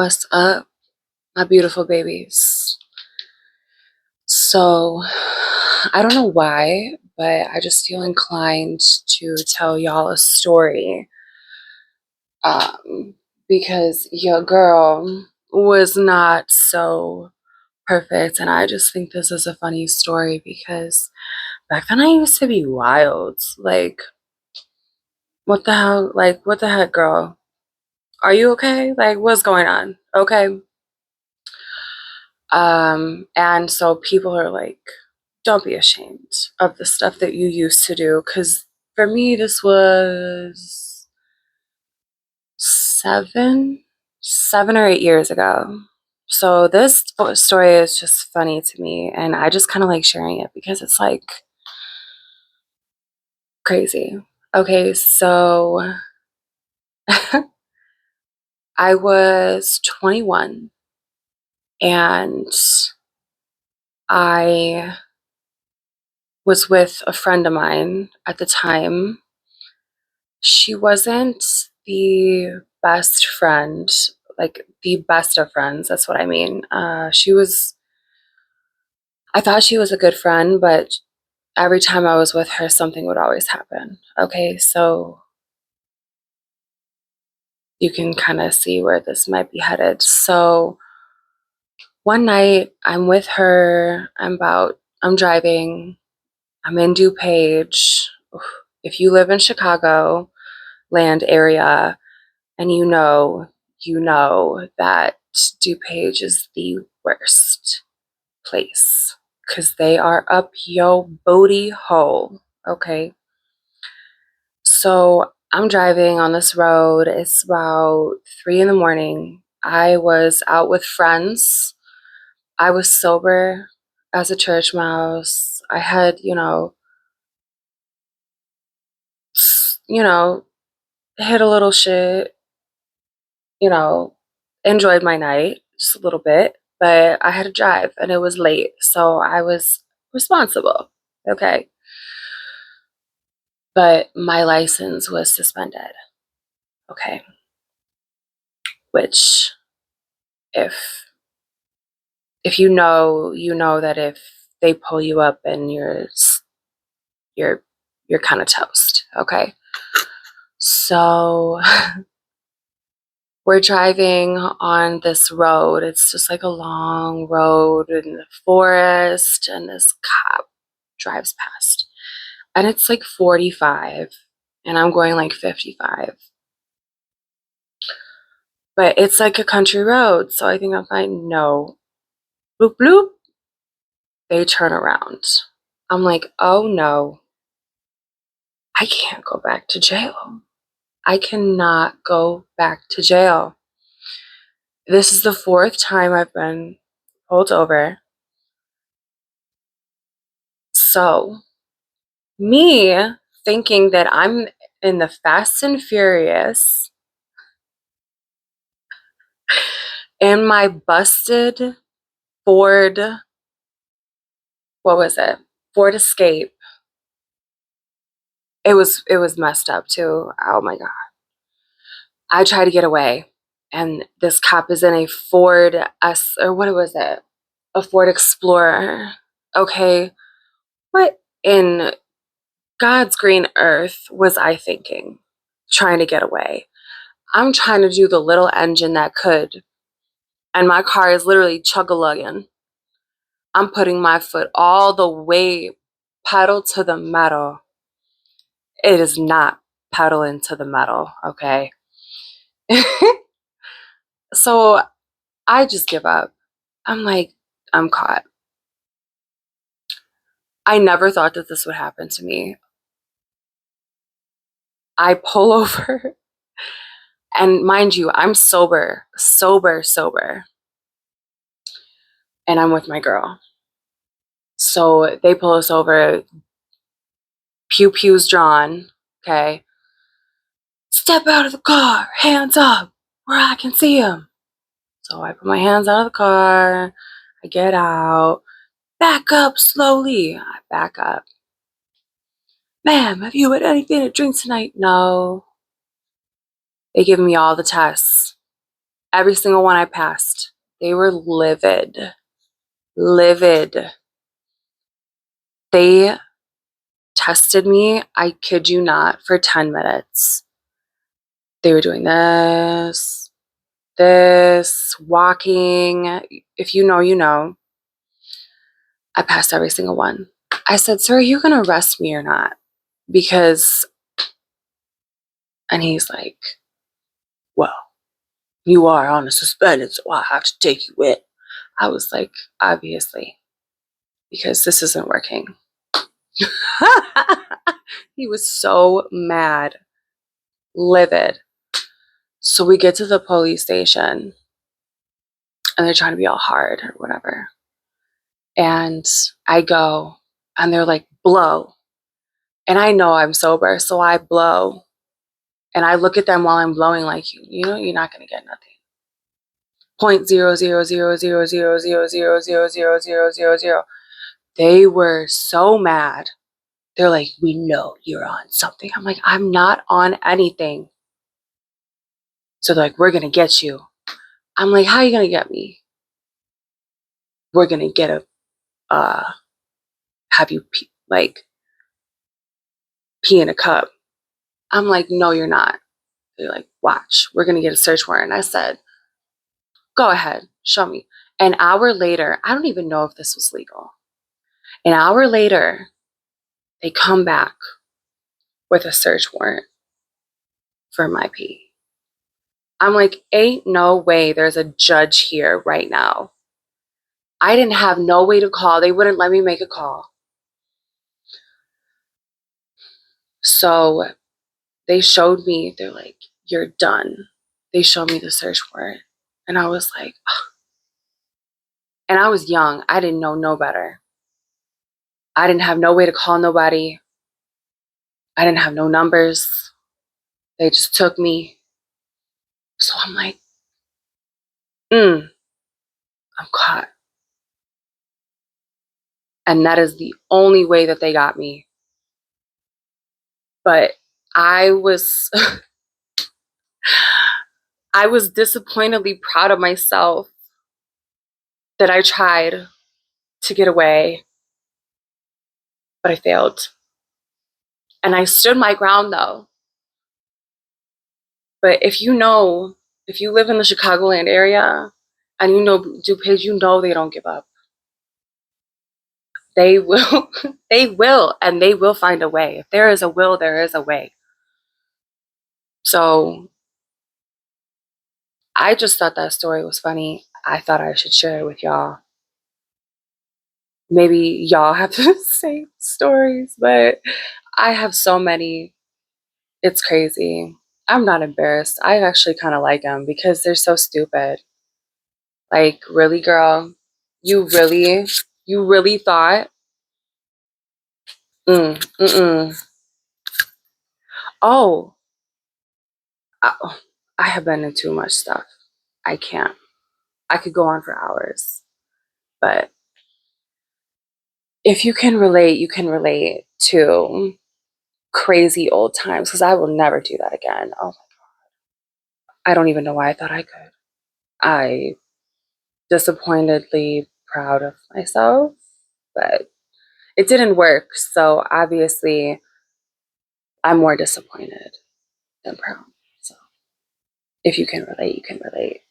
What's up, my beautiful babies? So, I don't know why, but I just feel inclined to tell y'all a story. Um, because your girl was not so perfect, and I just think this is a funny story because back then I used to be wild. Like, what the hell? Like, what the heck, girl? Are you okay? Like, what's going on? Okay. And so people are like, don't be ashamed of the stuff that you used to do. Because for me, this was seven, 7 or 8 years ago. So this story is just funny to me. And I just kind of like sharing it because it's like crazy. Okay, so I was 21 and I was with a friend of mine at the time. She wasn't the best friend, like the best of friends. That's what I mean. I thought she was a good friend, but every time I was with her, something would always happen. Okay, so you can kind of see where this might be headed. So one night I'm with her, I'm driving, I'm in DuPage. If you live in Chicago land area, and you know that DuPage is the worst place because they are up yo booty hole. Okay. So I'm driving on this road. It's about 3 in the morning. I was out with friends. I was sober as a church mouse. I had, you know, hit a little shit, you know, enjoyed my night just a little bit, but I had to drive and it was late. So I was responsible. Okay. But my license was suspended. Okay. Which if you know that if they pull you up and you're you're kind of toast. Okay. So we're driving on this road. It's just like a long road in the forest, and this cop drives past. And it's like 45, and I'm going like 55. But it's like a country road, so I think I'm fine. No. Bloop, bloop. They turn around. I'm like, oh no, I can't go back to jail. I cannot go back to jail. This is the fourth time I've been pulled over. So me thinking that I'm in the Fast and Furious in my busted Ford, what was it? Ford Escape. It was messed up too. Oh my god. I try to get away and this cop is in a Ford S or what was it? A Ford Explorer. Okay. What in God's green earth was I thinking? Trying to get away. I'm trying to do the little engine that could, and my car is literally chug-a-lugging. I'm putting my foot all the way pedal to the metal. It is not pedaling to the metal, okay? So I just give up. I'm like, I'm caught. I never thought that this would happen to me. I pull over, and mind you, I'm sober, sober, sober, and I'm with my girl. So they pull us over, pew pews drawn, okay? Step out of the car, hands up, where I can see them. So I put my hands out of the car, I get out, back up slowly. I back up. Ma'am, have you had anything to drink tonight? No. They give me all the tests. Every single one I passed, they were livid. Livid. They tested me, I kid you not, for 10 minutes. They were doing this, walking. If you know, you know. I passed every single one. I said, "Sir, are you going to arrest me or not?" Because, and he's like, "Well, you are on a suspended, so I have to take you in." I was like, "Obviously, because this isn't working." He was so mad, livid. So we get to the police station and they're trying to be all hard or whatever. And I go and they're like, "Blow." And I know I'm sober, so I blow. And I look at them while I'm blowing like, you know, you're not going to get nothing. 0.0000000000000. They were so mad. They're like, "We know you're on something." I'm like, "I'm not on anything." So they're like, "We're going to get you." I'm like, "How are you going to get me?" "We're going to get have you pee in a cup." I'm like, "No, you're not." They're like, "Watch, we're going to get a search warrant." I said, "Go ahead, show me." An hour later, I don't even know if this was legal. An hour later, they come back with a search warrant for my pee. I'm like, ain't no way there's a judge here right now. I didn't have no way to call. They wouldn't let me make a call. So they showed me, they're like, "You're done." They showed me the search warrant. And I was like, ugh. And I was young. I didn't know no better. I didn't have no way to call nobody. I didn't have no numbers. They just took me. So I'm like, I'm caught. And that is the only way that they got me. But I was I was disappointedly proud of myself that I tried to get away, but I failed. And I stood my ground though. But if you live in the Chicagoland area and you know DuPage, you know they don't give up. They will, they will, and they will find a way. If there is a will, there is a way. So I just thought that story was funny. I thought I should share it with y'all. Maybe y'all have the same stories, but I have so many. It's crazy. I'm not embarrassed. I actually kind of like them because they're so stupid. Like, really, girl? You really thought? Mm-mm. Oh, I, I have been in too much stuff. I can't. I could go on for hours. But if you can relate, you can relate to crazy old times because I will never do that again. Oh, I don't even know why I thought I could. I disappointedly proud of myself, but it didn't work. So obviously, I'm more disappointed than proud. So if you can relate, you can relate.